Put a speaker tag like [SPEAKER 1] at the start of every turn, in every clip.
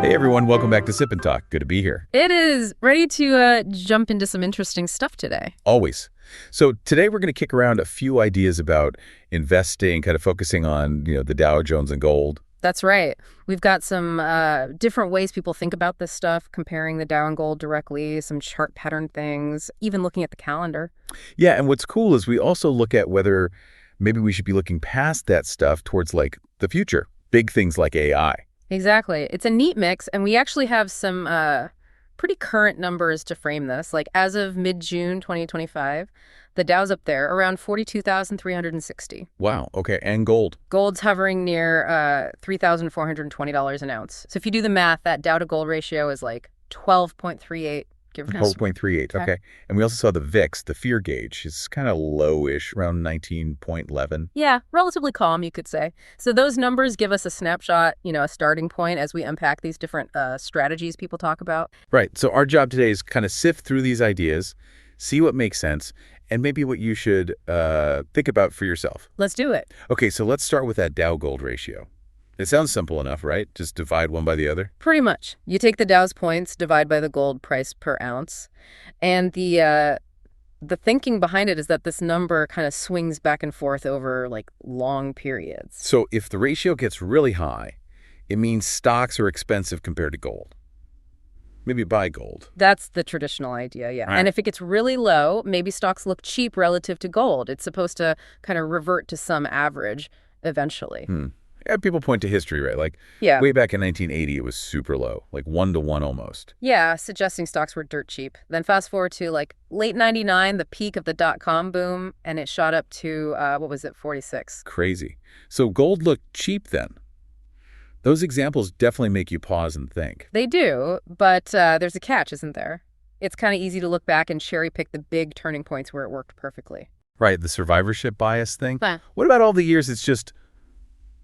[SPEAKER 1] Hey everyone, welcome back to Sip and Talk. Good to be here.
[SPEAKER 2] It is. Ready to jump into some interesting stuff today.
[SPEAKER 1] Always. So today we're going to kick around a few ideas about investing, kind of focusing on, the Dow Jones and gold.
[SPEAKER 2] That's right. We've got some different ways people think about this stuff, comparing the Dow and gold directly, some chart pattern things, even looking at the calendar.
[SPEAKER 1] Yeah, and what's cool is we also look at whether maybe we should be looking past that stuff towards like the future, big things like AI.
[SPEAKER 2] Exactly. It's a neat mix, and we actually have some pretty current numbers to frame this. Like as of mid-June 2025, the Dow's up there around 42,360.
[SPEAKER 1] Wow. Okay. And gold.
[SPEAKER 2] Gold's hovering near $3,420 an ounce. So if you do the math, that Dow to gold ratio is like 12.38.
[SPEAKER 1] 12.38. Okay. And we also saw the VIX, the fear gauge, is kind of lowish, around 19.11.
[SPEAKER 2] Yeah, relatively calm, you could say. So those numbers give us a snapshot, a starting point as we unpack these different strategies people talk about.
[SPEAKER 1] Right. So our job today is kind of sift through these ideas, see what makes sense, and maybe what you should think about for yourself.
[SPEAKER 2] Let's do it.
[SPEAKER 1] Okay, so let's start with that Dow-gold ratio. It sounds simple enough, right? Just divide one by the other?
[SPEAKER 2] Pretty much. You take the Dow's points, divide by the gold price per ounce. And the thinking behind it is that this number kind of swings back and forth over like long periods.
[SPEAKER 1] So if the ratio gets really high, it means stocks are expensive compared to gold. Maybe buy gold.
[SPEAKER 2] That's the traditional idea, yeah.
[SPEAKER 1] Right.
[SPEAKER 2] And if it gets really low, maybe stocks look cheap relative to gold. It's supposed to kind of revert to some average eventually.
[SPEAKER 1] Yeah, people point to history, right? Like way back in 1980, it was super low, like 1-to-1 almost.
[SPEAKER 2] Yeah, suggesting stocks were dirt cheap. Then fast forward to like late 99, the peak of the dot-com boom, and it shot up to, 46.
[SPEAKER 1] Crazy. So gold looked cheap then. Those examples definitely make you pause and think.
[SPEAKER 2] They do, but there's a catch, isn't there? It's kind of easy to look back and cherry-pick the big turning points where it worked perfectly.
[SPEAKER 1] Right, the survivorship bias thing.
[SPEAKER 2] Huh.
[SPEAKER 1] What about all the years it's just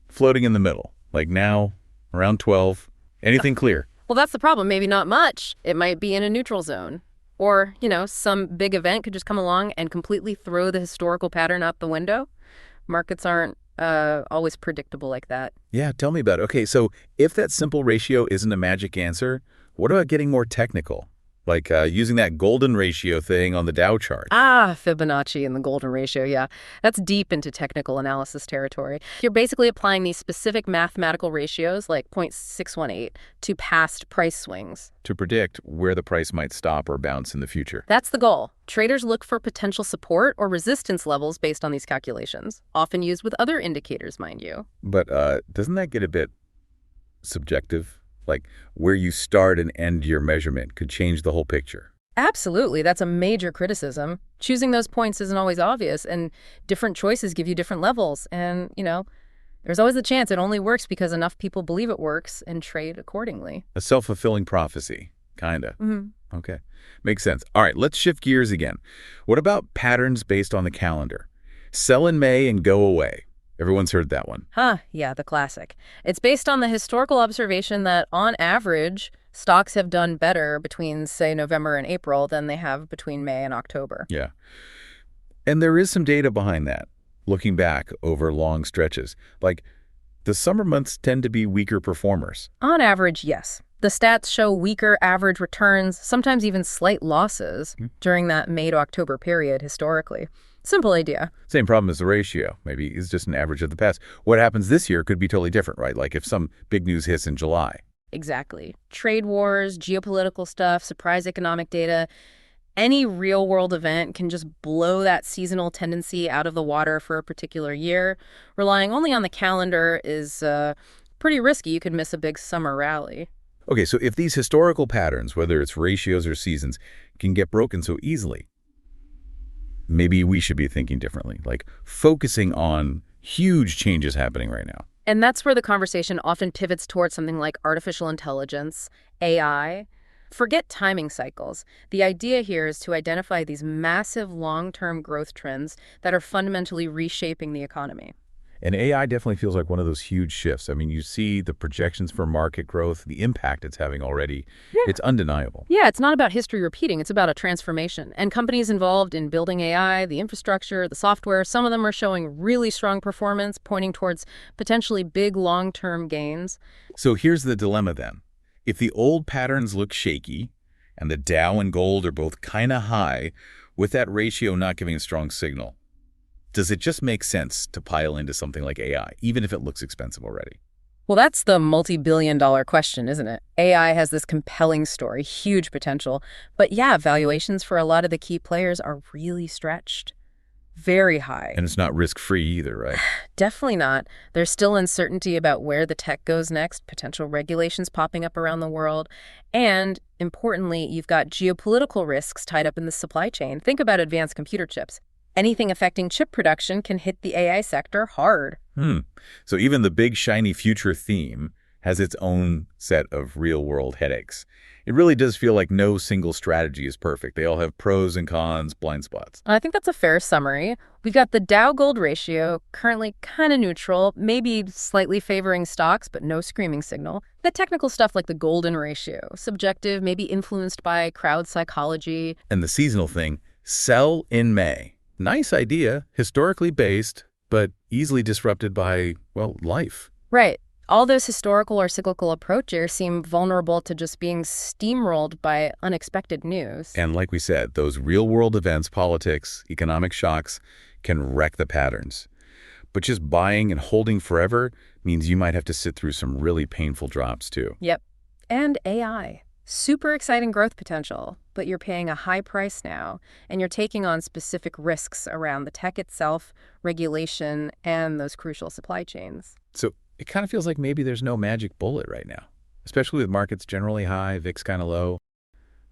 [SPEAKER 1] floating in the middle? Like now, around 12, anything clear?
[SPEAKER 2] Well, that's the problem. Maybe not much. It might be in a neutral zone. Or, some big event could just come along and completely throw the historical pattern out the window. Markets aren't always predictable like that.
[SPEAKER 1] Yeah, tell me about it. Okay, so if that simple ratio isn't a magic answer, what about getting more technical? Like using that golden ratio thing on the Dow chart.
[SPEAKER 2] Fibonacci and the golden ratio, yeah. That's deep into technical analysis territory. You're basically applying these specific mathematical ratios, like 0.618, to past price swings.
[SPEAKER 1] To predict where the price might stop or bounce in the future.
[SPEAKER 2] That's the goal. Traders look for potential support or resistance levels based on these calculations, often used with other indicators, mind you.
[SPEAKER 1] But doesn't that get a bit subjective? Like where you start and end your measurement could change the whole picture.
[SPEAKER 2] Absolutely. That's a major criticism. Choosing those points isn't always obvious, and different choices give you different levels. And, there's always the chance it only works because enough people believe it works and trade accordingly.
[SPEAKER 1] A self-fulfilling prophecy, kind of.
[SPEAKER 2] Mm-hmm.
[SPEAKER 1] Okay. Makes sense. All right, let's shift gears again. What about patterns based on the calendar? Sell in May and go away. Everyone's heard that one.
[SPEAKER 2] Yeah, the classic. It's based on the historical observation that, on average, stocks have done better between, say, November and April than they have between May and October.
[SPEAKER 1] Yeah. And there is some data behind that, looking back over long stretches. Like, the summer months tend to be weaker performers.
[SPEAKER 2] On average, yes. The stats show weaker average returns, sometimes even slight losses, during that May to October period historically. Simple idea.
[SPEAKER 1] Same problem as the ratio. Maybe it's just an average of the past. What happens this year could be totally different, right? Like if some big news hits in July.
[SPEAKER 2] Exactly. Trade wars, geopolitical stuff, surprise economic data. Any real-world event can just blow that seasonal tendency out of the water for a particular year. Relying only on the calendar is pretty risky. You could miss a big summer rally.
[SPEAKER 1] Okay, so if these historical patterns, whether it's ratios or seasons, can get broken so easily, maybe we should be thinking differently, like focusing on huge changes happening right now.
[SPEAKER 2] And that's where the conversation often pivots towards something like artificial intelligence, AI. Forget timing cycles. The idea here is to identify these massive long-term growth trends that are fundamentally reshaping the economy.
[SPEAKER 1] And AI definitely feels like one of those huge shifts. I mean, you see the projections for market growth, the impact it's having already. Yeah. It's undeniable.
[SPEAKER 2] Yeah, it's not about history repeating. It's about a transformation. And companies involved in building AI, the infrastructure, the software, some of them are showing really strong performance, pointing towards potentially big long-term gains.
[SPEAKER 1] So here's the dilemma then. If the old patterns look shaky, and the Dow and gold are both kind of high, with that ratio not giving a strong signal, does it just make sense to pile into something like AI, even if it looks expensive already?
[SPEAKER 2] Well, that's the multi-billion-dollar question, isn't it? AI has this compelling story, huge potential. But yeah, valuations for a lot of the key players are really stretched. Very high.
[SPEAKER 1] And it's not risk-free either, right?
[SPEAKER 2] Definitely not. There's still uncertainty about where the tech goes next, potential regulations popping up around the world. And, importantly, you've got geopolitical risks tied up in the supply chain. Think about advanced computer chips. Anything affecting chip production can hit the AI sector hard.
[SPEAKER 1] So even the big, shiny future theme has its own set of real-world headaches. It really does feel like no single strategy is perfect. They all have pros and cons, blind spots.
[SPEAKER 2] I think that's a fair summary. We've got the Dow-gold ratio, currently kind of neutral, maybe slightly favoring stocks, but no screaming signal. The technical stuff like the golden ratio, subjective, maybe influenced by crowd psychology.
[SPEAKER 1] And the seasonal thing, sell in May. Nice idea, historically based, but easily disrupted by, well, life.
[SPEAKER 2] Right. All those historical or cyclical approaches seem vulnerable to just being steamrolled by unexpected news.
[SPEAKER 1] And like we said, those real-world events, politics, economic shocks, can wreck the patterns. But just buying and holding forever means you might have to sit through some really painful drops, too.
[SPEAKER 2] Yep. And AI. Super exciting growth potential, but you're paying a high price now, and you're taking on specific risks around the tech itself, regulation, and those crucial supply chains.
[SPEAKER 1] So it kind of feels like maybe there's no magic bullet right now, especially with markets generally high, VIX kind of low.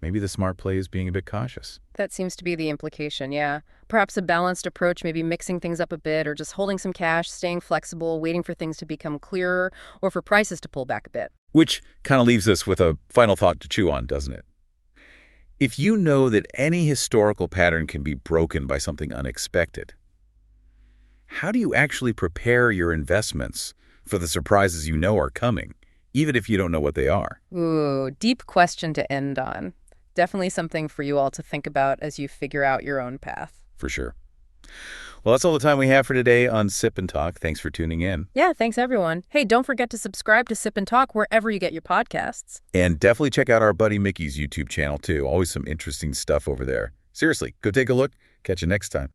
[SPEAKER 1] Maybe the smart play is being a bit cautious.
[SPEAKER 2] That seems to be the implication, yeah. Perhaps a balanced approach, maybe mixing things up a bit, or just holding some cash, staying flexible, waiting for things to become clearer, or for prices to pull back a bit.
[SPEAKER 1] Which kind of leaves us with a final thought to chew on, doesn't it? If you know that any historical pattern can be broken by something unexpected, how do you actually prepare your investments for the surprises you know are coming, even if you don't know what they are?
[SPEAKER 2] Ooh, deep question to end on. Definitely something for you all to think about as you figure out your own path.
[SPEAKER 1] For sure. Well, that's all the time we have for today on Sip and Talk. Thanks for tuning in.
[SPEAKER 2] Yeah, thanks everyone. Hey, don't forget to subscribe to Sip and Talk wherever you get your podcasts.
[SPEAKER 1] And definitely check out our buddy Mickey's YouTube channel, too. Always some interesting stuff over there. Seriously, go take a look. Catch you next time.